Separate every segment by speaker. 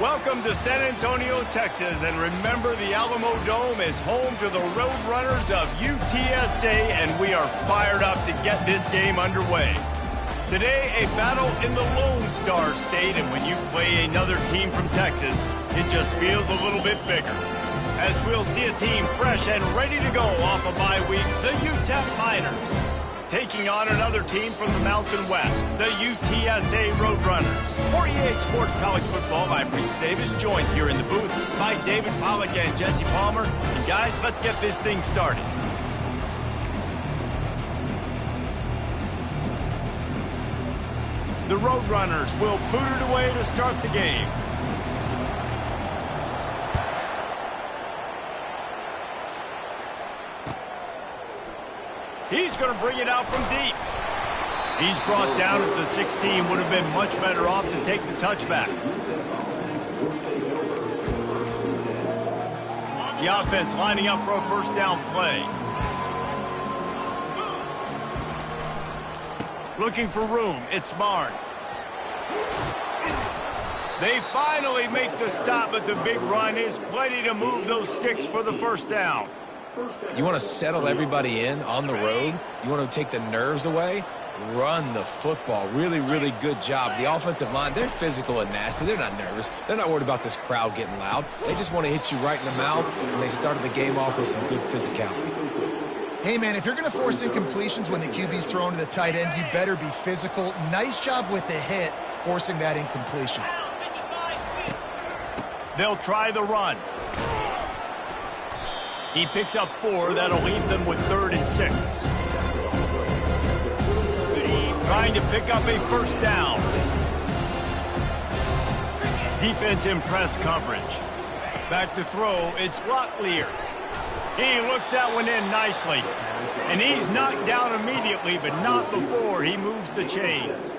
Speaker 1: Welcome to San Antonio, Texas, and remember the Alamo Dome is home to the Roadrunners of UTSA, and we are fired up to get this game underway. Today, a battle in the Lone Star State, and when you play another team from Texas, it just feels a little bit bigger. As we'll see a team fresh and ready to go off a bye week, the Utep Miners. Taking on another team from the Mountain West, the UTSA Roadrunners. For EA Sports College Football, I'm Reese Davis, joined here in the booth by David Pollack and Jesse Palmer. And guys, let's get this thing started. The Roadrunners will boot it away to start the game. He's going to bring it out from deep. He's brought down at the 16. Would have been much better off to take the touchback. The offense lining up for a first down play. Looking for room. It's Barnes. They finally make the stop, but the big run is plenty to move those sticks for the first down.
Speaker 2: You want to settle everybody in on the road. You want to take the nerves away. Run the football. Really, really good job. The offensive line, they're physical and nasty. They're not nervous. They're not worried about this crowd getting loud. They just want to hit you right in the mouth, and they started the game off with some good physicality.
Speaker 3: Hey, man, if you're going to force incompletions when the QB's thrown to the tight end, you better be physical. Nice job with the hit, forcing that incompletion.
Speaker 1: They'll try the run. He picks up 4. That'll leave them with 3rd and 6. Trying to pick up a first down. Defense in press coverage. Back to throw. It's Locklear. He looks that one in nicely. And he's knocked down immediately, but not before he moves the chains.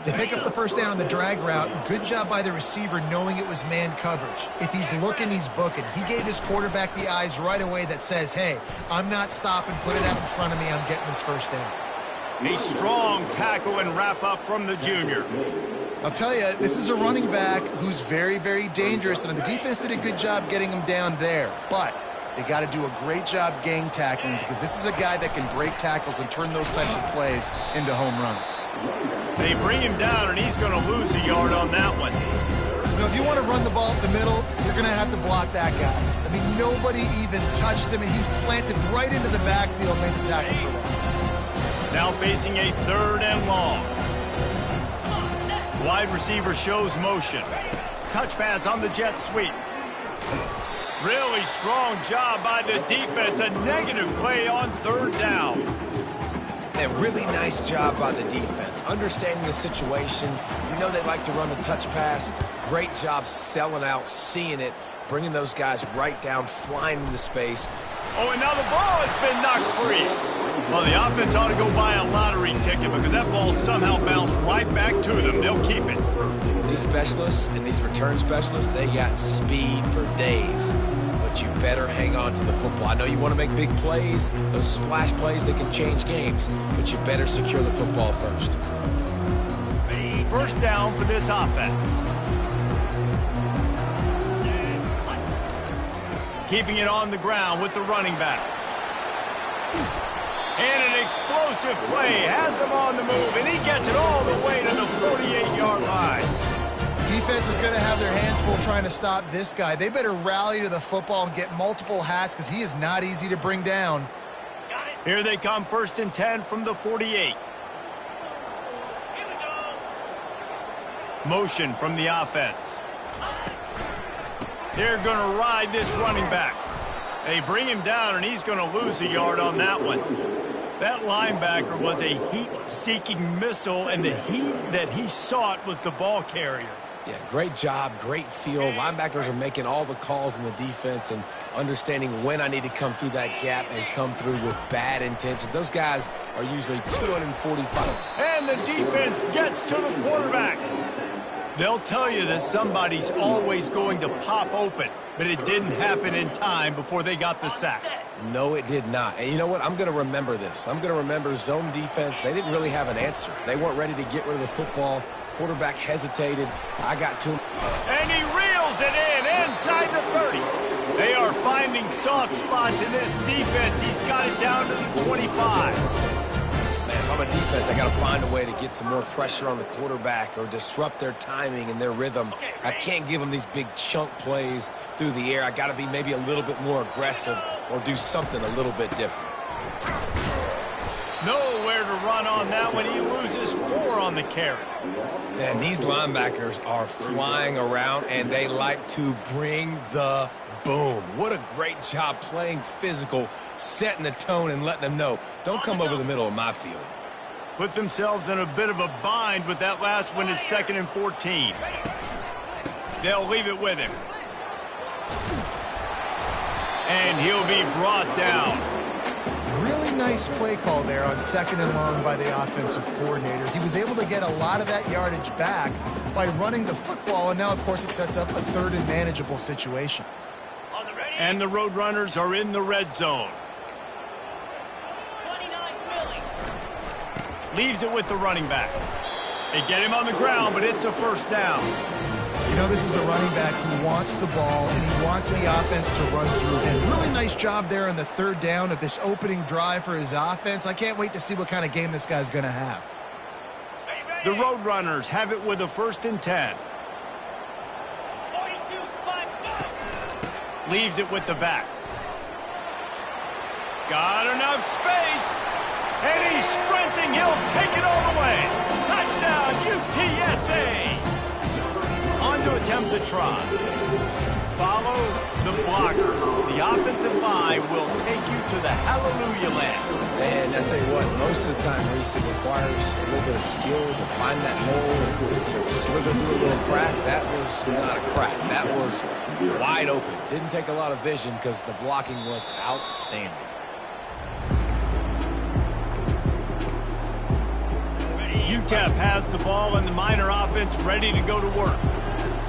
Speaker 3: They pick up the first down on the drag route. Good job by the receiver knowing it was man coverage. If he's looking, he's booking. He gave his quarterback the eyes right away that says, hey, I'm not stopping. Put it out in front of me. I'm getting this first down.
Speaker 1: A strong tackle and wrap up from the junior.
Speaker 3: I'll tell you, this is a running back who's very, very dangerous, and the defense did a good job getting him down there. But they got to do a great job gang tackling because this is a guy that can break tackles and turn those types of plays into home runs.
Speaker 1: They bring him down, and he's going to lose a yard on that one.
Speaker 3: You know, if you want to run the ball up the middle, you're going to have to block that guy. I mean, nobody even touched him, and he slanted right into the backfield, made the tackle for that.
Speaker 1: Now facing a 3rd and long. Wide receiver shows motion. Touch pass on the jet sweep. Really strong job by the defense. A negative play on 3rd down.
Speaker 2: A really nice job by the defense. Understanding the situation. You know they like to run the touch pass. Great job selling out, seeing it, bringing those guys right down, flying into space.
Speaker 1: Oh, and now the ball has been knocked free. Well, the offense ought to go buy a lottery ticket because that ball somehow bounced right back to them. They'll keep it.
Speaker 2: These specialists and these return specialists, they got speed for days. But you better hang on to the football. I know you want to make big plays, those splash plays that can change games, but you better secure the football first.
Speaker 1: First down for this offense. Keeping it on the ground with the running back. And an explosive play has him on the move, and he gets it all the way to the 48-yard line.
Speaker 3: Defense is going to have their hands full trying to stop this guy. They better rally to the football and get multiple hats because he is not easy to bring down.
Speaker 1: Here they come, 1st and 10 from the 48. Motion from the offense. They're going to ride this running back. They bring him down, and he's going to lose a yard on that one. That linebacker was a heat-seeking missile, and the heat that he sought was the ball carrier.
Speaker 2: Yeah, great job, great feel. Linebackers are making all the calls in the defense and understanding when I need to come through that gap and come through with bad intentions. Those guys are usually 245.
Speaker 1: And the defense gets to the quarterback. They'll tell you that somebody's always going to pop open, but it didn't happen in time before they got the sack.
Speaker 2: No, it did not. And you know what? I'm going to remember this. I'm going to remember zone defense. They didn't really have an answer. They weren't ready to get rid of the football. Quarterback hesitated. I got to him.
Speaker 1: And he reels it in inside the 30. They are finding soft spots in this defense. He's got it down to the 25.
Speaker 2: Man, if I'm a defense, I got to find a way to get some more pressure on the quarterback or disrupt their timing and their rhythm. I can't give them these big chunk plays through the air. I got to be maybe a little bit more aggressive or do something a little bit different.
Speaker 1: Nowhere to run on that one. He loses 4 on the carry.
Speaker 2: And these linebackers are flying around, and they like to bring the boom. What a great job playing physical, setting the tone and letting them know, don't come over the middle of my field.
Speaker 1: Put themselves in a bit of a bind, but that last one is 2nd and 14. They'll leave it with him. And he'll be brought down.
Speaker 3: Really nice play call there on 2nd and long by the offensive coordinator. He was able to get a lot of that yardage back by running the football, and now, of course, it sets up a 3rd and manageable situation.
Speaker 1: And the Roadrunners are in the red zone. Leaves it with the running back. They get him on the ground, but it's a 1st down.
Speaker 3: You know, this is a running back who wants the ball, and he wants the offense to run through him. Really nice job there on the 3rd down of this opening drive for his offense. I can't wait to see what kind of game this guy's going to have.
Speaker 1: The Roadrunners have it with a 1st and 10. Leaves it with the back. Got enough space. And he's sprinting. He'll take it all the way. Touchdown, UTSA. On to attempt the try. Follow the blockers. The offensive line will take you to the hallelujah land.
Speaker 2: And I tell you what, most of the time, Reese, it requires a little bit of skill to find that hole and slither through a little crack. That was not a crack. That was wide open. Didn't take a lot of vision because the blocking was outstanding.
Speaker 1: Utep has the ball and the Miner offense ready to go to work.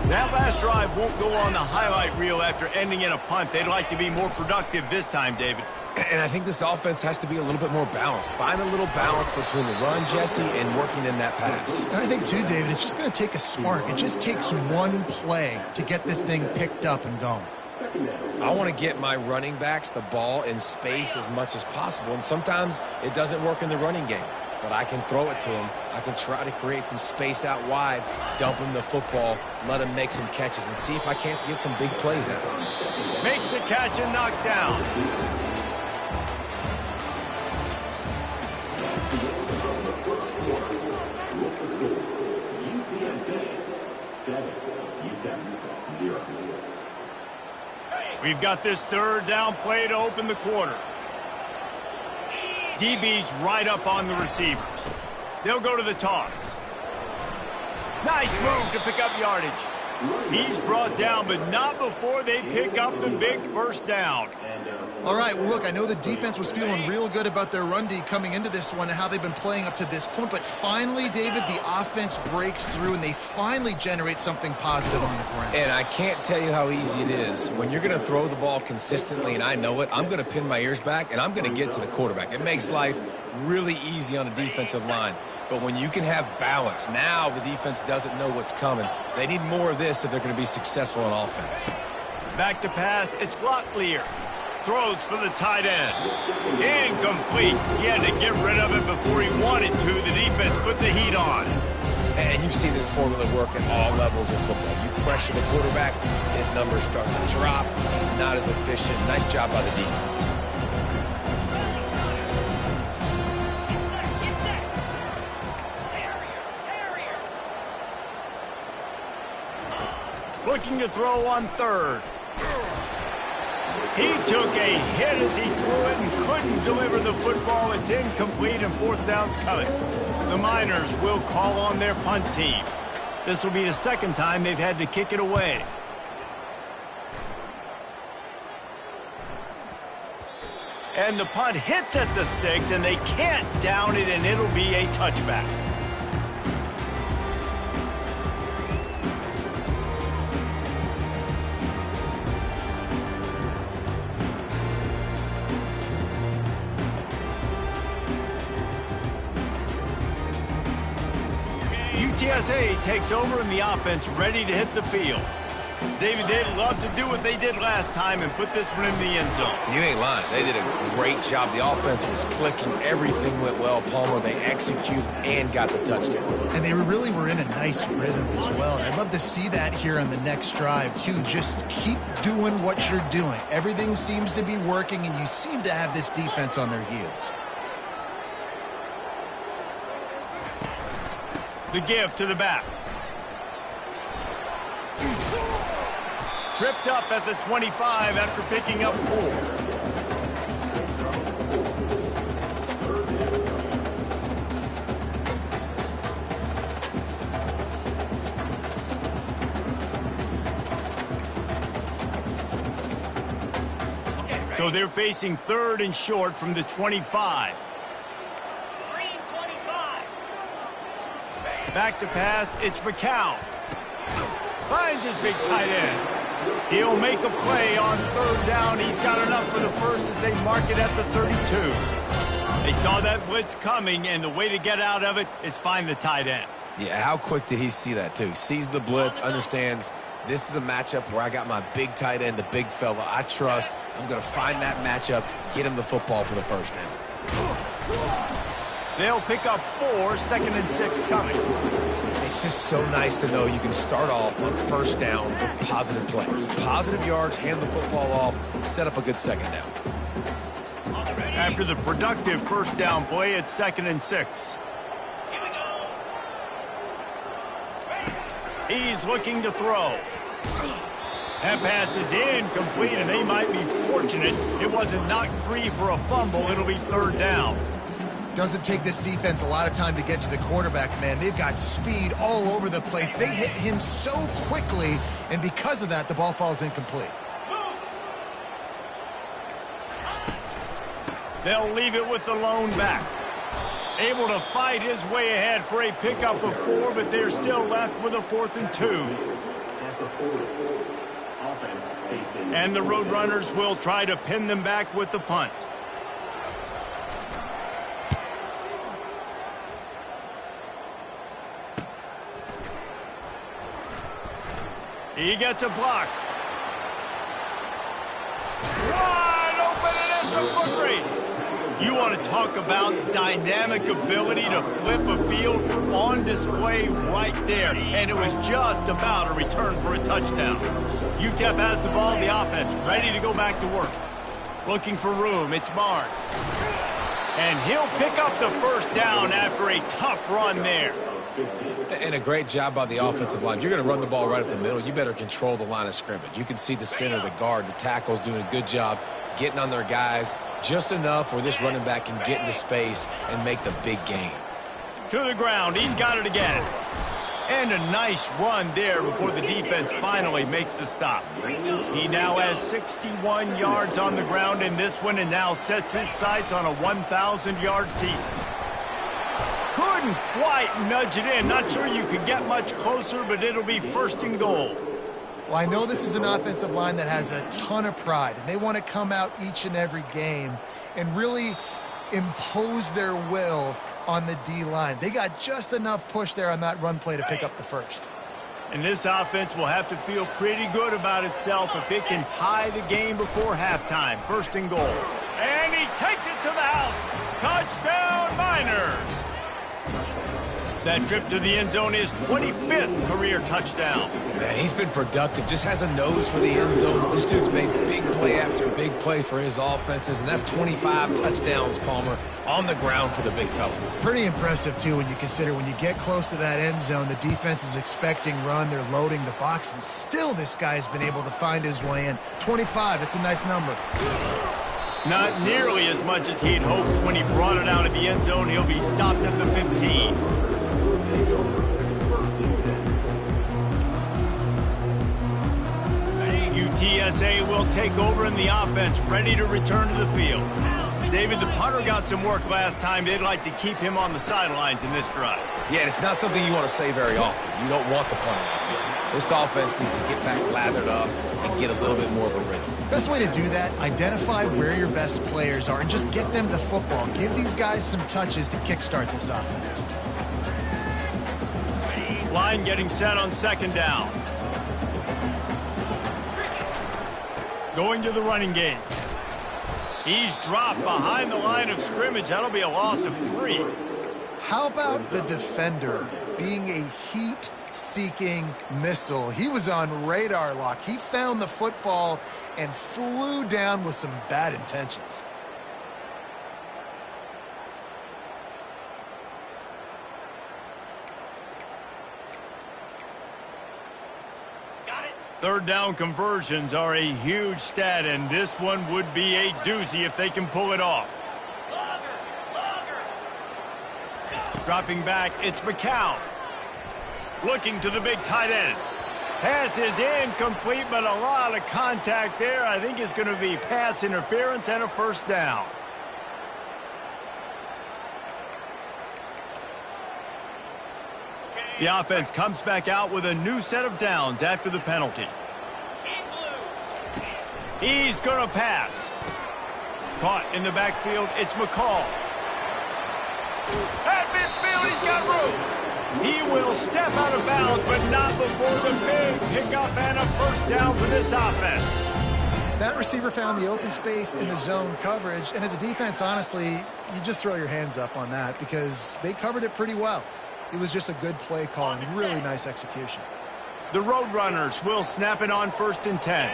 Speaker 1: That last drive won't go on the highlight reel after ending in a punt. They'd like to be more productive this time, David.
Speaker 2: And I think this offense has to be a little bit more balanced. Find a little balance between the run, Jesse, and working in that pass.
Speaker 3: And I think, too, David, it's just going to take a spark. It just takes one play to get this thing picked up and going.
Speaker 2: I want to get my running backs the ball in space as much as possible, and sometimes it doesn't work in the running game. But I can throw it to him. I can try to create some space out wide, dump him the football, let him make some catches, and see if I can't get some big plays out of him.
Speaker 1: Makes a catch and knocked down. We've got this 3rd down play to open the quarter. DB's right up on the receivers. They'll go to the toss. Nice move to pick up yardage. He's brought down, but not before they pick up the big 1st down.
Speaker 3: All right, well, look, I know the defense was feeling real good about their run D coming into this one and how they've been playing up to this point, but finally, David, the offense breaks through and they finally generate something positive on the ground.
Speaker 2: And I can't tell you how easy it is. When you're going to throw the ball consistently, and I know it, I'm going to pin my ears back, and I'm going to get to the quarterback. It makes life really easy on a defensive line. But when you can have balance, now the defense doesn't know what's coming. They need more of this if they're going to be successful on offense.
Speaker 1: Back to pass, it's Glocklear. Throws for the tight end. Incomplete. He had to get rid of it before he wanted to. The defense put the heat on.
Speaker 2: And you see this formula work at all levels of football. You pressure the quarterback, his numbers start to drop. He's not as efficient. Nice job by the defense.
Speaker 1: Looking to throw on 3rd. He took a hit as he threw it and couldn't deliver the football. It's incomplete and 4th down's coming. The Miners will call on their punt team. This will be the 2nd time they've had to kick it away. And the punt hits at the 6, and they can't down it, and it'll be a touchback. UTSA takes over and the offense ready to hit the field. David, they'd love to do what they did last time and put this one in the end zone.
Speaker 2: You ain't lying. They did a great job. The offense was clicking. Everything went well, Palmer. They executed and got the touchdown.
Speaker 3: And they really were in a nice rhythm as well. And I'd love to see that here on the next drive, too. Just keep doing what you're doing. Everything seems to be working, and you seem to have this defense on their heels.
Speaker 1: The give to the back. Tripped up at the 25 after picking up 4. So they're facing 3rd and short from the 25. Back to pass, it's McCown. Finds his big tight end. He'll make a play on 3rd down. He's got enough for the first as they mark it at the 32. They saw that blitz coming, and the way to get out of it is find the tight end.
Speaker 2: Yeah, how quick did he see that, too? Sees the blitz, understands this is a matchup where I got my big tight end, the big fella I trust. I'm going to find that matchup, get him the football for the first down.
Speaker 1: They'll pick up 4, 2nd and 6 coming.
Speaker 2: It's just so nice to know you can start off on 1st down with positive plays. Positive yards, hand the football off, set up a good 2nd down.
Speaker 1: After the productive 1st down play, it's 2nd and 6. He's looking to throw. That pass is incomplete, and they might be fortunate it wasn't knocked free for a fumble. It'll be 3rd down.
Speaker 3: Doesn't take this defense a lot of time to get to the quarterback, man. They've got speed all over the place. They hit him so quickly, and because of that, the ball falls incomplete.
Speaker 1: They'll leave it with the lone back. Able to fight his way ahead for a pickup of 4, but they're still left with a 4th and 2. And the Roadrunners will try to pin them back with the punt. He gets a block. Wide open, and it's a foot race. You want to talk about dynamic ability to flip a field on display right there. And it was just about a return for a touchdown. Utep has the ball, the offense ready to go back to work. Looking for room, it's Barnes. And he'll pick up the 1st down after a tough run there.
Speaker 2: And a great job by the offensive line. If you're going to run the ball right up the middle, you better control the line of scrimmage. You can see the center, the guard, the tackles doing a good job getting on their guys just enough where this running back can get into space and make the big gain.
Speaker 1: To the ground. He's got it again. And a nice run there before the defense finally makes the stop. He now has 61 yards on the ground in this one and now sets his sights on a 1,000-yard season. Couldn't quite nudge it in. Not sure you could get much closer, but it'll be 1st and goal.
Speaker 3: Well, I know this is an offensive line that has a ton of pride, and they want to come out each and every game and really impose their will on the D-line. They got just enough push there on that run play to pick up the 1st.
Speaker 1: And this offense will have to feel pretty good about itself if it can tie the game before halftime. 1st and goal. And he takes it to the house. Touchdown, Miners. That trip to the end zone is 25th career touchdown.
Speaker 2: Man, he's been productive. Just has a nose for the end zone. This dude's made big play after big play for his offenses, and that's 25 touchdowns, Palmer, on the ground for the big fella. Pretty
Speaker 3: impressive, too, when you consider when you get close to that end zone, the defense is expecting run, they're loading the box, and still this guy's been able to find his way in. 25, it's a nice number.
Speaker 1: Not nearly as much as he'd hoped when he brought it out of the end zone. He'll be stopped at the 15. UTSA will take over in the offense, ready to return to the field. David, the punter got some work last time. They'd like to keep him on the sidelines in this drive.
Speaker 2: Yeah, it's not something you want to say very often. You don't want the punter out there. This offense needs to get back lathered up and get a little bit more of a rhythm.
Speaker 3: Best way to do that, identify where your best players are and just get them the football. Give these guys some touches to kickstart this offense.
Speaker 1: line getting set on second down. Going to the running game. He's dropped behind the line of scrimmage. That'll be a loss of 3.
Speaker 3: How about the defender being a heat-seeking missile? He was on radar lock. He found the football and flew down with some bad intentions.
Speaker 1: Third down conversions are a huge stat, and this one would be a doozy if they can pull it off. Dropping back, it's McCown. Looking to the big tight end. Pass is incomplete, but a lot of contact there. I think it's going to be pass interference and a first down. The offense comes back out with a new set of downs after the penalty. He's going to pass. Caught in the backfield, it's McCall. At midfield, he's got room. He will step out of bounds, but not before the big pickup and a first down for this offense.
Speaker 3: That receiver found the open space in the zone coverage, and as a defense, honestly, you just throw your hands up on that because they covered it pretty well. It was just a good play call and really nice execution.
Speaker 1: The Roadrunners will snap it on 1st and 10.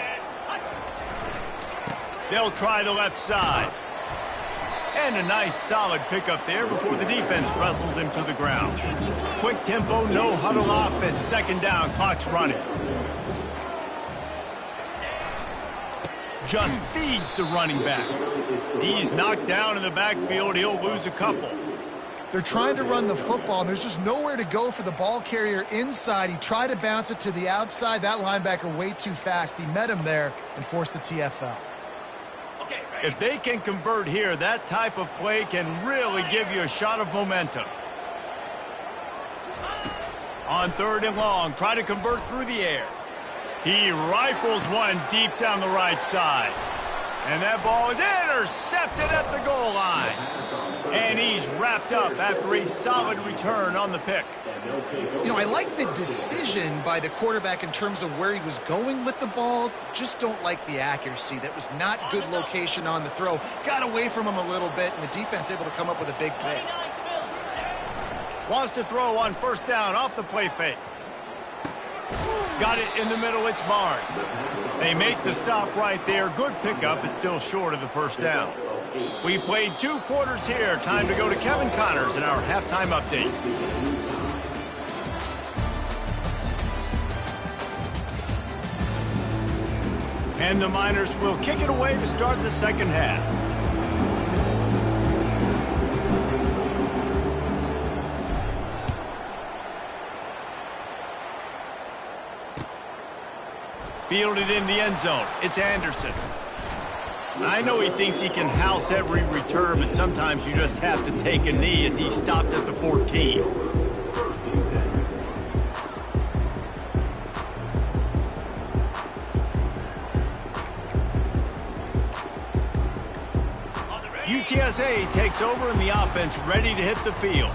Speaker 1: They'll try the left side. And a nice solid pickup there before the defense wrestles him to the ground. Quick tempo, no huddle offense. Second down, clock's running. Just feeds the running back. He's knocked down in the backfield. He'll lose a couple.
Speaker 3: They're trying to run the football, and there's just nowhere to go for the ball carrier inside. He tried to bounce it to the outside. That linebacker way too fast. He met him there and forced the TFL.
Speaker 1: If they can convert here, that type of play can really give you a shot of momentum. On 3rd and long, try to convert through the air. He rifles one deep down the right side. And that ball is intercepted at the goal line. And he's wrapped up after a solid return on the pick.
Speaker 3: You know, I like the decision by the quarterback in terms of where he was going with the ball. Just don't like the accuracy. That was not good location on the throw. Got away from him a little bit, and the defense able to come up with a big pick.
Speaker 1: Wants to throw on 1st down off the play fake. Got it in the middle, it's Barnes. They make the stop right there. Good pickup, it's still short of the first down. We've played 2 quarters here. Time to go to Kevin Connors in our halftime update. And the Miners will kick it away to start the second half. Fielded in the end zone. It's Anderson. I know he thinks he can house every return, but sometimes you just have to take a knee as he stopped at the 14. UTSA takes over and the offense ready to hit the field.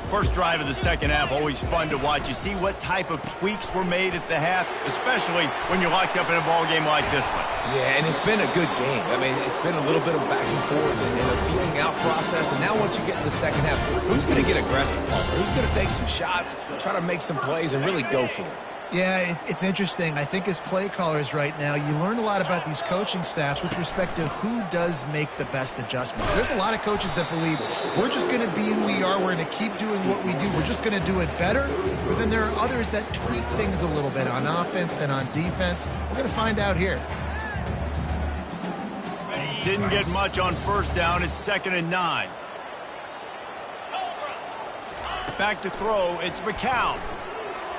Speaker 1: First drive of the second half, always fun to watch. You see what type of tweaks were made at the half, especially when you're locked up in a ball game like this one.
Speaker 2: Yeah, and it's been a good game. I mean, it's been a little bit of back and forth and a feeling out process. And now once you get in the second half, who's going to get aggressive, Palmer? Who's going to take some shots, try to make some plays, and really go for it?
Speaker 3: Yeah, it's interesting. I think as play callers right now, you learn a lot about these coaching staffs with respect to who does make the best adjustments. There's a lot of coaches that believe we're just going to be who we are. We're going to keep doing what we do. We're just going to do it better. But then there are others that tweak things a little bit on offense and on defense. We're going to find out here.
Speaker 1: Didn't get much on 1st down. It's 2nd and 9. Back to throw. It's McCown.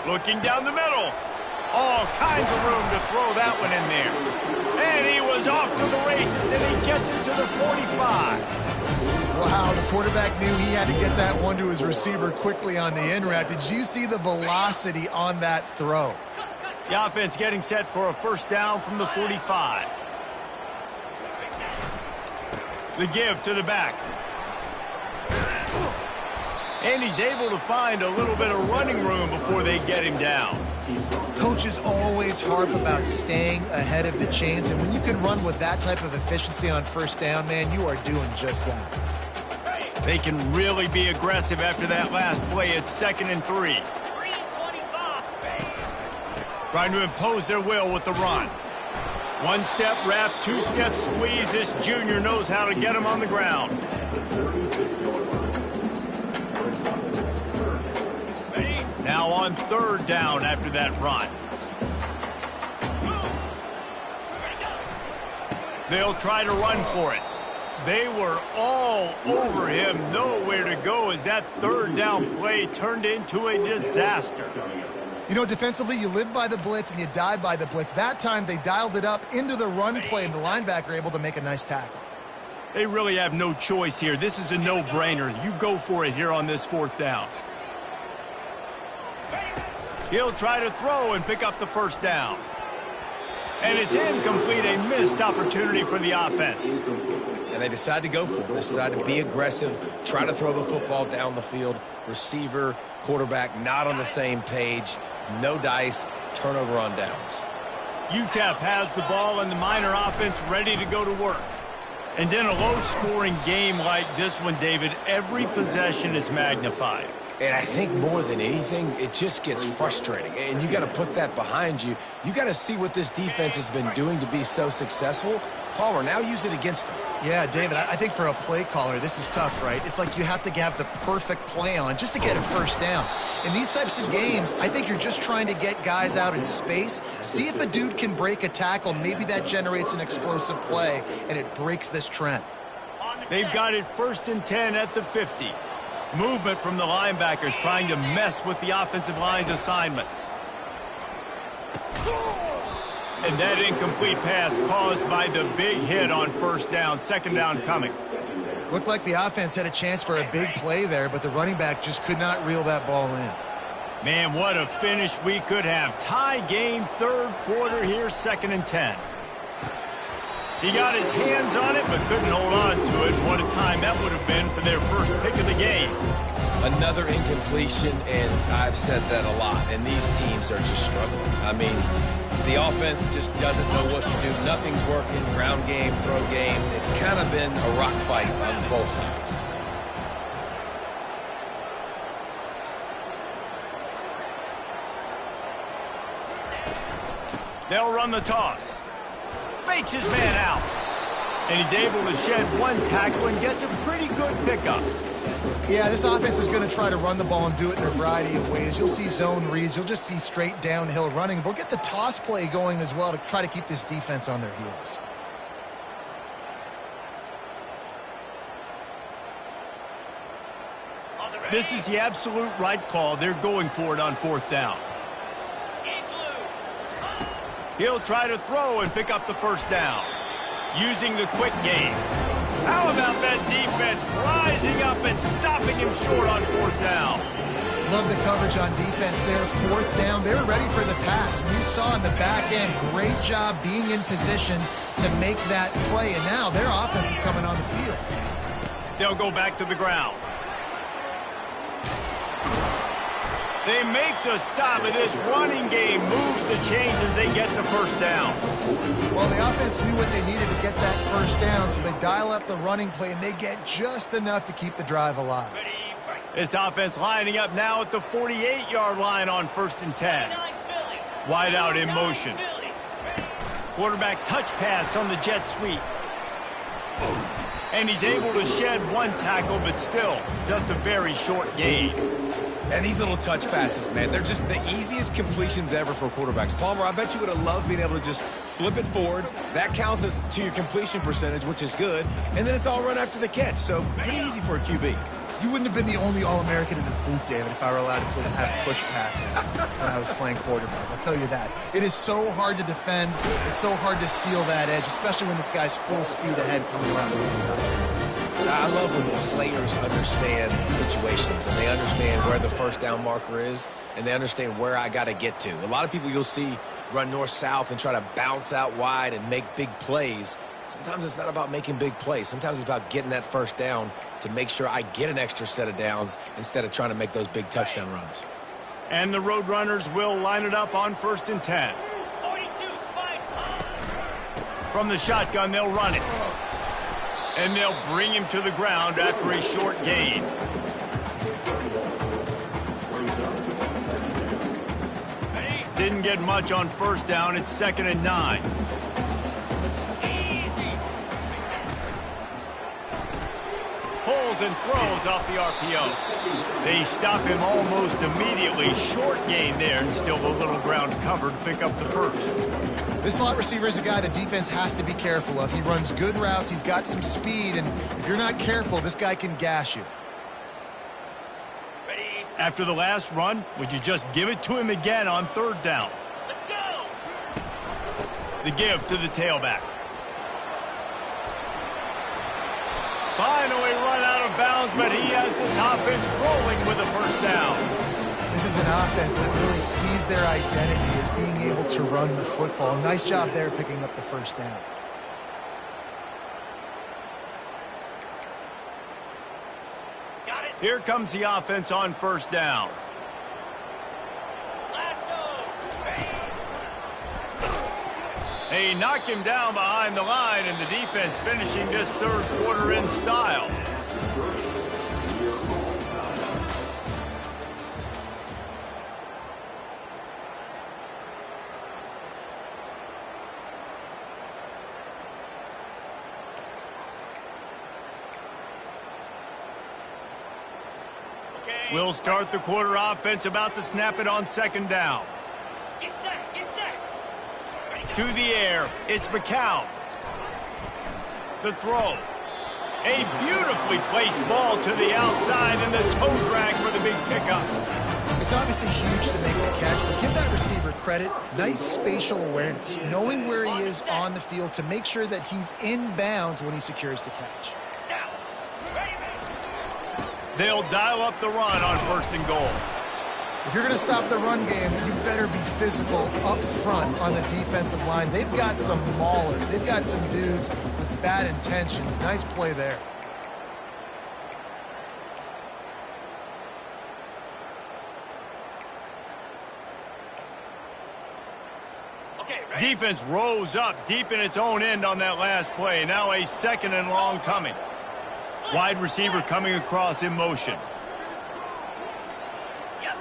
Speaker 1: Looking down the middle. All kinds of room to throw that one in there. And he was off to the races, and he gets it to the 45.
Speaker 3: Wow, the quarterback knew he had to get that one to his receiver quickly on the in route. Did you see the velocity on that throw?
Speaker 1: The offense getting set for a first down from the 45. The give to the back. And he's able to find a little bit of running room before they get him down.
Speaker 3: Coaches always harp about staying ahead of the chains, and when you can run with that type of efficiency on first down, man, you are doing just that.
Speaker 1: They can really be aggressive after that last play. It's 2nd and 3. Trying to impose their will with the run. One step wrap, 2 step squeeze. This junior knows how to get him on the ground. Now on 3rd down after that run. They'll try to run for it. They were all over him, nowhere to go as that 3rd down play turned into a disaster.
Speaker 3: You know, defensively, you live by the blitz and you die by the blitz. That time, they dialed it up into the run play, and the linebacker able to make a nice tackle.
Speaker 1: They really have no choice here. This is a no-brainer. You go for it here on this 4th down. He'll try to throw and pick up the 1st down. And it's incomplete, a missed opportunity for the offense.
Speaker 2: And they decide to go for it. They decide to be aggressive, try to throw the football down the field. Receiver, quarterback, not on the same page. No dice, turnover on downs.
Speaker 1: Utep has the ball and the Miner offense ready to go to work. And in a low-scoring game like this one, David, every possession is magnified.
Speaker 2: And I think more than anything, it just gets frustrating. And you got to put that behind you. You got to see what this defense has been doing to be so successful. Palmer, now use it against them.
Speaker 3: Yeah, David, I think for a play caller, this is tough, right? It's like you have to have the perfect play on just to get a 1st down. In these types of games, I think you're just trying to get guys out in space, see if a dude can break a tackle. Maybe that generates an explosive play, and it breaks this trend.
Speaker 1: They've got it 1st and 10 at the 50. Movement from the linebackers trying to mess with the offensive line's assignments. And that incomplete pass caused by the big hit on 1st down, 2nd down coming.
Speaker 3: Looked like the offense had a chance for a big play there, but the running back just could not reel that ball in.
Speaker 1: Man, what a finish we could have. Tie game, 3rd quarter here, 2nd and 10. He got his hands on it, but couldn't hold on to it. What a time that would have been for their first pick of the game.
Speaker 2: Another incompletion, and I've said that a lot, and these teams are just struggling. I mean, the offense just doesn't know what to do. Nothing's working, ground game, throw game. It's kind of been a rock fight on both sides.
Speaker 1: They'll run the toss. Fakes his man out. And he's able to shed 1 tackle and gets a pretty good pickup.
Speaker 3: Yeah, this offense is going to try to run the ball and do it in a variety of ways. You'll see zone reads. You'll just see straight downhill running. They'll get the toss play going as well to try to keep this defense on their heels.
Speaker 1: This is the absolute right call. They're going for it on 4th down. He'll try to throw and pick up the 1st down. Using the quick game. How about that defense rising up and stopping him short on 4th down?
Speaker 3: Love the coverage on defense there. 4th down, they're ready for the pass. You saw in the back end, great job being in position to make that play. And now their offense is coming on the field.
Speaker 1: They'll go back to the ground. They make the stop, and this running game moves the chains as they get the 1st down.
Speaker 3: Well, the offense knew what they needed to get that 1st down, so they dial up the running play, and they get just enough to keep the drive alive.
Speaker 1: This offense lining up now at the 48-yard line on 1st and 10. Wide out in motion. Quarterback touch pass on the jet sweep. And he's able to shed 1 tackle, but still just a very short gain.
Speaker 2: And these little touch passes, man, they're just the easiest completions ever for quarterbacks. Palmer, I bet you would have loved being able to just flip it forward. That counts as to your completion percentage, which is good. And then it's all run after the catch, so pretty easy for a QB.
Speaker 3: You wouldn't have been the only All-American in this booth, David, if I were allowed to have push passes when I was playing quarterback. I'll tell you that. It is so hard to defend. It's so hard to seal that edge, especially when this guy's full speed ahead coming around the inside.
Speaker 2: I love when players understand situations and they understand where the 1st down marker is and they understand where I got to get to. A lot of people you'll see run north-south and try to bounce out wide and make big plays. Sometimes it's not about making big plays. Sometimes it's about getting that first down to make sure I get an extra set of downs instead of trying to make those big touchdown runs.
Speaker 1: And the Roadrunners will line it up on 1st and 10.
Speaker 4: 42, spike.
Speaker 1: From the shotgun, they'll run it. And they'll bring him to the ground after a short gain. Didn't get much on 1st down. It's 2nd and 9. Pulls and throws off the RPO. They stop him almost immediately. Short gain there, and still a little ground cover to pick up the first.
Speaker 3: This slot receiver is a guy the defense has to be careful of. He runs good routes. He's got some speed, and if you're not careful, this guy can gash you.
Speaker 1: After the last run, would you just give it to him again on 3rd down?
Speaker 4: Let's go.
Speaker 1: The give to the tailback. Finally run out of bounds, but he has this offense rolling with a 1st down.
Speaker 3: This is an offense that really sees their identity as being able to run the football. Nice job there picking up the 1st down.
Speaker 4: Got it.
Speaker 1: Here comes the offense on 1st down.
Speaker 4: Lasso.
Speaker 1: They knock him down behind the line, and the defense finishing this 3rd quarter in style. We'll start the quarter offense, about to snap it on 2nd down.
Speaker 4: Get set. Get set. Ready, go.
Speaker 1: To the air, it's McCown. The throw. A beautifully placed ball to the outside, and the toe drag for the big pickup.
Speaker 3: It's obviously huge to make the catch, but give that receiver credit. Nice spatial awareness, knowing where he is on the field to make sure that he's in bounds when he secures the catch.
Speaker 4: Now. Ready, man.
Speaker 1: They'll dial up the run on 1st and goal.
Speaker 3: If you're going to stop the run game, you better be physical up front on the defensive line. They've got some maulers. They've got some dudes with bad intentions. Nice play there.
Speaker 4: Okay, ready.
Speaker 1: Defense rose up deep in its own end on that last play. Now a 2nd and long coming. Wide receiver coming across in motion.
Speaker 4: Yep.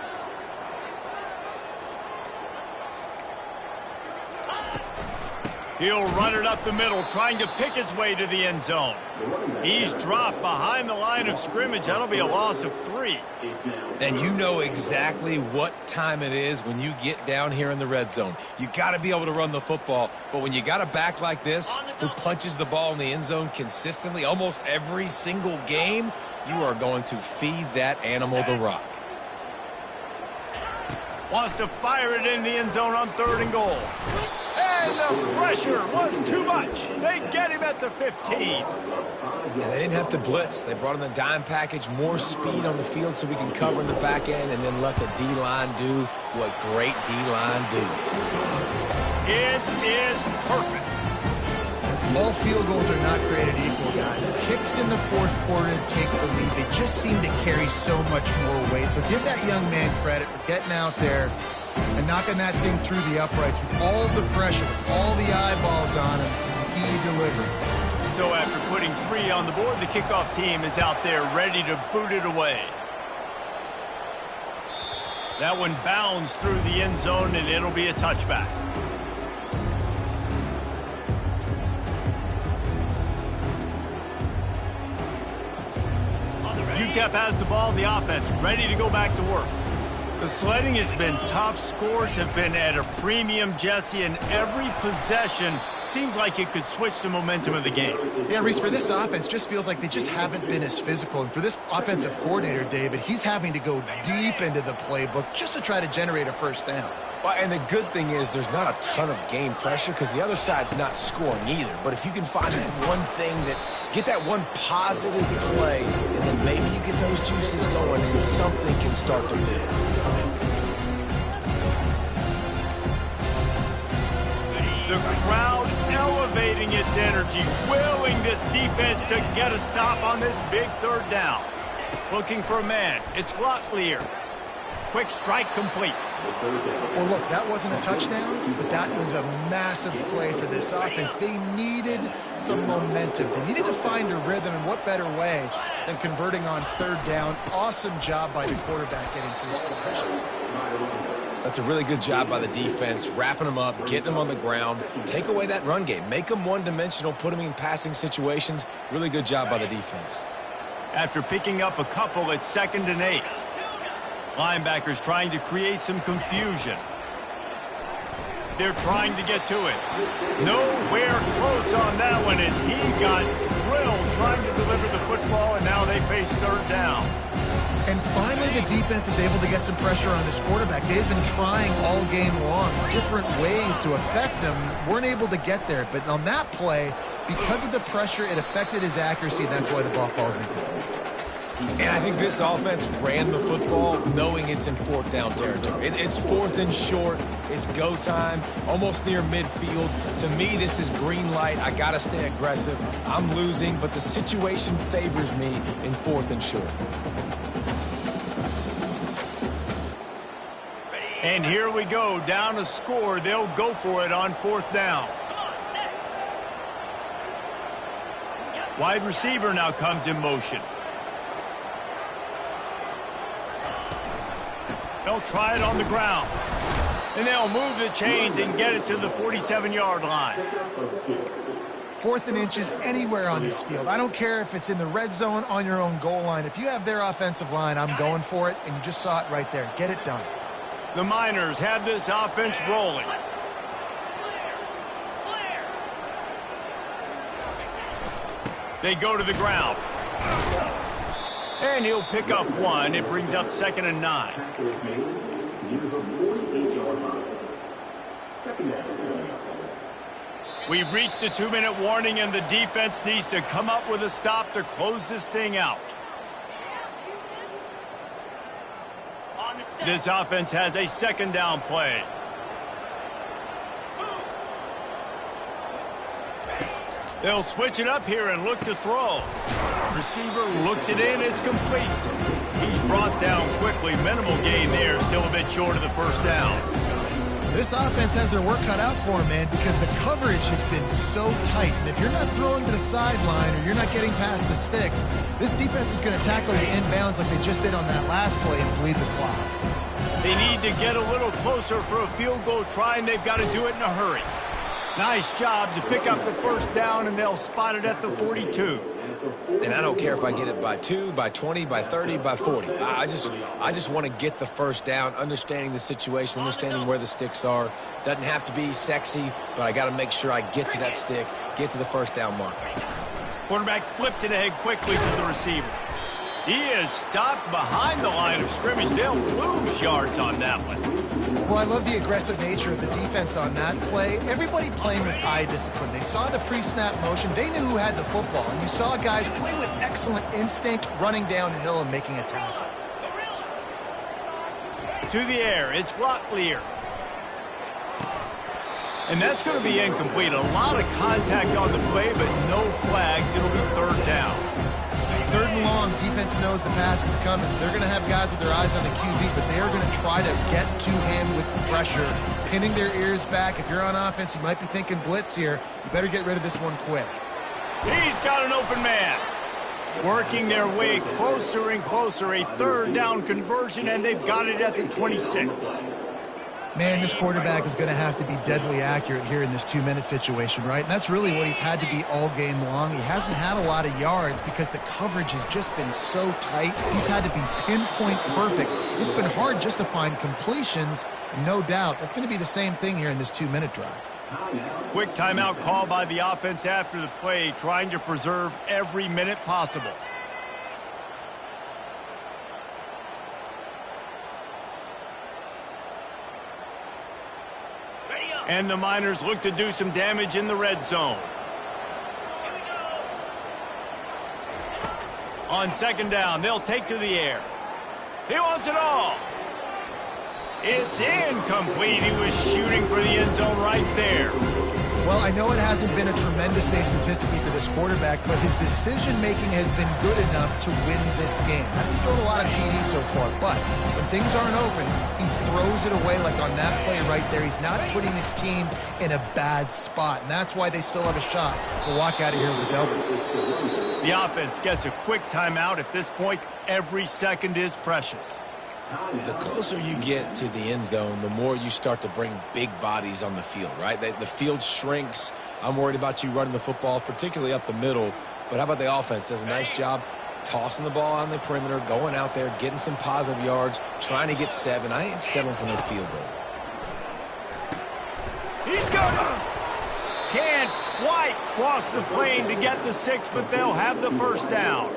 Speaker 1: He'll run it up the middle, trying to pick his way to the end zone. He's dropped behind the line of scrimmage. That'll be a loss of 3.
Speaker 2: And you know exactly what time it is when you get down here in the red zone. You got to be able to run the football, but when you got a back like this who punches the ball in the end zone consistently almost every single game, you are going to feed that animal the rock.
Speaker 1: Wants to fire it in the end zone on 3rd and goal. And the pressure was too much. They get him at the 15.
Speaker 2: Yeah, they didn't have to blitz. They brought in the dime package, more speed on the field so we can cover in the back end and then let the D-line do what great D-line do.
Speaker 1: It is perfect.
Speaker 3: All field goals are not created equal, guys. Kicks in the 4th quarter to take the lead. They just seem to carry so much more weight. So give that young man credit for getting out there and knocking that thing through the uprights with all the pressure, with all the eyeballs on him. He delivered.
Speaker 1: So after putting 3 on the board, the kickoff team is out there ready to boot it away. That one bounds through the end zone, and it'll be a touchback. Utep has the ball, the offense ready to go back to work. The sledding has been tough. Scores have been at a premium, Jesse, and every possession seems like it could switch the momentum of the game.
Speaker 3: Yeah, Reese, for this offense, just feels like they just haven't been as physical. And for this offensive coordinator, David, he's having to go deep into the playbook just to try to generate a 1st down.
Speaker 2: Well, and the good thing is there's not a ton of game pressure because the other side's not scoring either. But if you can find that one thing get that one positive play, and then maybe you get those juices going and something can start to build.
Speaker 1: The crowd elevates elevating its energy, willing this defense to get a stop on this big third down. Looking for a man. It's Locklear. Quick strike complete.
Speaker 3: Well, look, that wasn't a touchdown, but that was a massive play for this offense. They needed some momentum. They needed to find a rhythm, and what better way than converting on third down. Awesome job by the quarterback getting through his progression.
Speaker 2: That's a really good job by the defense, wrapping them up, getting them on the ground. Take away that run game. Make them one-dimensional, put them in passing situations. Really good job by the defense.
Speaker 1: After picking up a couple, it's 2nd and 8. Linebackers trying to create some confusion. They're trying to get to it. Nowhere close on that one as he got drilled trying to deliver the football, and now they face third down.
Speaker 3: And finally, the defense is able to get some pressure on this quarterback. They've been trying all game long, different ways to affect him. Weren't able to get there. But on that play, because of the pressure, it affected his accuracy, and that's why the ball falls incomplete.
Speaker 2: And I think this offense ran the football knowing it's in 4th down territory. It's 4th and short. It's go time, almost near midfield. To me, this is green light. I got to stay aggressive. I'm losing, but the situation favors me in 4th and short.
Speaker 1: And here we go, down a score. They'll go for it on 4th down. Wide receiver now comes in motion. They'll try it on the ground. And they'll move the chains and get it to the 47-yard line.
Speaker 3: 4th and inches anywhere on this field. I don't care if it's in the red zone, on your own goal line. If you have their offensive line, I'm going for it, and you just saw it right there. Get it done.
Speaker 1: The Miners have this offense rolling. They go to the ground. And he'll pick up one. It brings up 2nd and 9. We've reached the 2-minute warning, and the defense needs to come up with a stop to close this thing out. This offense has a 2nd down play. They'll switch it up here and look to throw. Receiver looks it in. It's complete. He's brought down quickly. Minimal gain there. Still a bit short of the 1st down.
Speaker 3: This offense has their work cut out for them, man, because the coverage has been so tight. And if you're not throwing to the sideline or you're not getting past the sticks, this defense is going to tackle you inbounds like they just did on that last play and bleed the clock.
Speaker 1: They need to get a little closer for a field goal try, and they've got to do it in a hurry. Nice job to pick up the 1st down, and they'll spot it at the 42.
Speaker 2: And I don't care if I get it by 2, by 20, by 30, by 40. I just want to get the 1st down, understanding the situation, understanding where the sticks are. Doesn't have to be sexy, but I got to make sure I get to that stick, get to the 1st down marker.
Speaker 1: Quarterback flips it ahead quickly to the receiver. He is stopped behind the line of scrimmage. They'll lose yards on that one.
Speaker 3: Well, I love the aggressive nature of the defense on that play. Everybody playing with eye discipline. They saw the pre-snap motion. They knew who had the football. And you saw guys play with excellent instinct, running downhill and making a tackle.
Speaker 1: To the air, it's Locklear. And that's going to be incomplete. A lot of contact on the play, but no flags. It'll be 3rd down.
Speaker 3: 3rd and long, defense knows the pass is coming, so they're going to have guys with their eyes on the QB, but they are going to try to get to him with pressure, pinning their ears back. If you're on offense, you might be thinking blitz here. You better get rid of this one quick.
Speaker 1: He's got an open man. Working their way closer and closer. A 3rd down conversion, and they've got it at the 26.
Speaker 3: Man, this quarterback is going to have to be deadly accurate here in this 2-minute situation, right? And that's really what he's had to be all game long. He hasn't had a lot of yards because the coverage has just been so tight. He's had to be pinpoint perfect. It's been hard just to find completions, no doubt. That's going to be the same thing here in this 2-minute drive.
Speaker 1: Quick timeout call by the offense after the play, trying to preserve every minute possible. And the Miners look to do some damage in the red zone. On 2nd down, they'll take to the air. He wants it all. It's incomplete. He was shooting for the end zone right there.
Speaker 3: Well, I know it hasn't been a tremendous day statistically for this quarterback, but his decision-making has been good enough to win this game. Hasn't thrown a lot of TDs so far, but when things aren't open, he throws it away like on that play right there. He's not putting his team in a bad spot, and that's why they still have a shot to walk out of here with a W.
Speaker 1: The offense gets a quick timeout. At this point, every second is precious.
Speaker 2: The closer you get to the end zone, the more you start to bring big bodies on the field, right? The field shrinks. I'm worried about you running the football, particularly up the middle. But how about the offense? Does a nice job tossing the ball on the perimeter, going out there, getting some positive yards, trying to get 7. I ain't settling for no field goal.
Speaker 1: He's gonna. Can't quite cross the plane to get the 6, but they'll have the first down.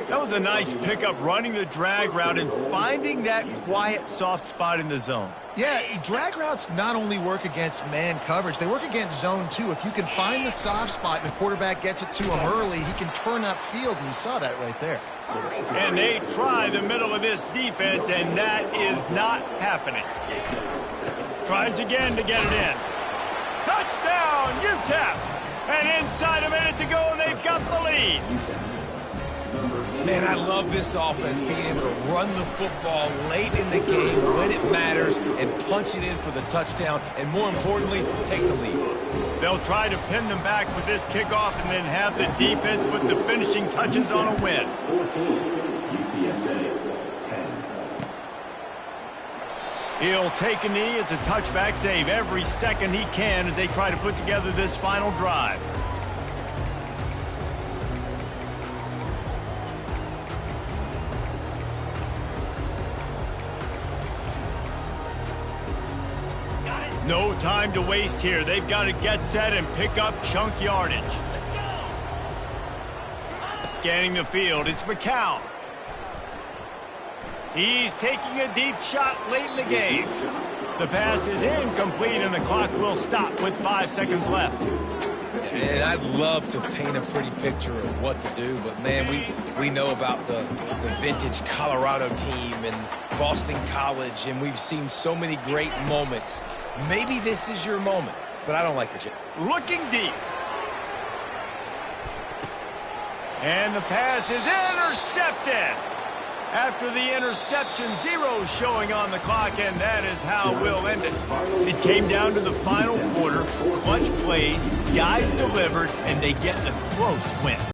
Speaker 1: That was a nice pickup, running the drag route and finding that quiet, soft spot in the zone.
Speaker 3: Yeah, drag routes not only work against man coverage, they work against zone too. If you can find the soft spot and the quarterback gets it to him early, he can turn upfield, and you saw that right there.
Speaker 1: And they try the middle of this defense, and that is not happening. Tries again to get it in. Touchdown, Utep! And inside a minute to go, and they've got the lead.
Speaker 2: Man, I love this offense being able to run the football late in the game when it matters and punch it in for the touchdown, and more importantly, take the lead.
Speaker 1: They'll try to pin them back with this kickoff and then have the defense put the finishing touches on a win.
Speaker 5: 14, UTSA, 10.
Speaker 1: He'll take a knee. It's a touchback save every second he can as they try to put together this final drive. No time to waste here. They've got to get set and pick up chunk yardage. Scanning the field, it's McCown. He's taking a deep shot late in the game. The pass is incomplete, and the clock will stop with 5 seconds left.
Speaker 2: And I'd love to paint a pretty picture of what to do, but, man, we know about the vintage Colorado team and Boston College, and we've seen so many great moments. Maybe this is your moment, but I don't like your chip.
Speaker 1: Looking deep. And the pass is intercepted. After the interception, 0 showing on the clock, and that is how we'll end it. It came down to the final quarter, clutch plays, guys delivered, and they get a close win.